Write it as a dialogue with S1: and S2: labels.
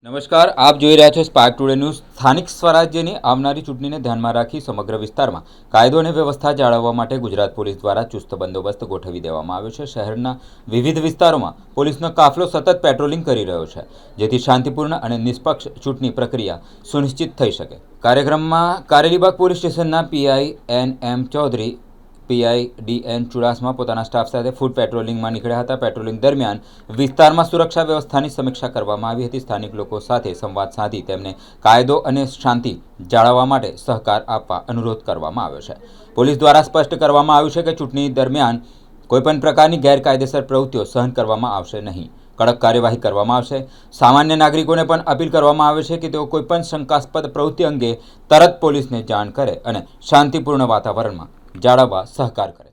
S1: નમસ્કાર, આપ જોઈ રહ્યા છો સ્પાર્ક ટુડે ન્યૂઝ। સ્થાનિક સ્વરાજ્યની આવનારી ચૂંટણીને ધ્યાનમાં રાખી સમગ્ર વિસ્તારમાં કાયદો અને વ્યવસ્થા જાળવવા માટે ગુજરાત પોલીસ દ્વારા ચુસ્ત બંદોબસ્ત ગોઠવી દેવામાં આવ્યો છે। શહેરના વિવિધ વિસ્તારોમાં પોલીસનો કાફલો સતત પેટ્રોલિંગ કરી રહ્યો છે, જેથી શાંતિપૂર્ણ અને નિષ્પક્ષ ચૂંટણી પ્રક્રિયા સુનિશ્ચિત થઈ શકે। કાર્યક્રમમાં કારેલીબાગ પોલીસ સ્ટેશનના પીઆઈ એન.એમ. ચૌધરી, પીઆઈ ડી.એન. ચુડાસમા પોતાના સ્ટાફ સાથે ફૂટ પેટ્રોલિંગમાં નીકળ્યા હતા। પેટ્રોલિંગ દરમિયાન વિસ્તારમાં સુરક્ષા વ્યવસ્થાની સમીક્ષા કરવામાં આવી હતી। સ્થાનિક લોકો સાથે સંવાદ સાધી તેમને કાયદો અને શાંતિ જાળવવા માટે સહકાર આપવા અનુરોધ કરવામાં આવ્યો છે। પોલીસ દ્વારા સ્પષ્ટ કરવામાં આવ્યું છે કે ચૂંટણી દરમિયાન કોઈપણ પ્રકારની ગેરકાયદેસર પ્રવૃત્તિઓ સહન કરવામાં આવશે નહીં। કડક કાર્યવાહી કરવામાં આવશે। સામાન્ય નાગરિકોને પણ અપીલ કરવામાં આવે છે કે તેઓ કોઈપણ શંકાસ્પદ પ્રવૃત્તિ અંગે તરત પોલીસને જાણ કરે અને શાંતિપૂર્ણ વાતાવરણમાં જાળવવા સહકાર કરે।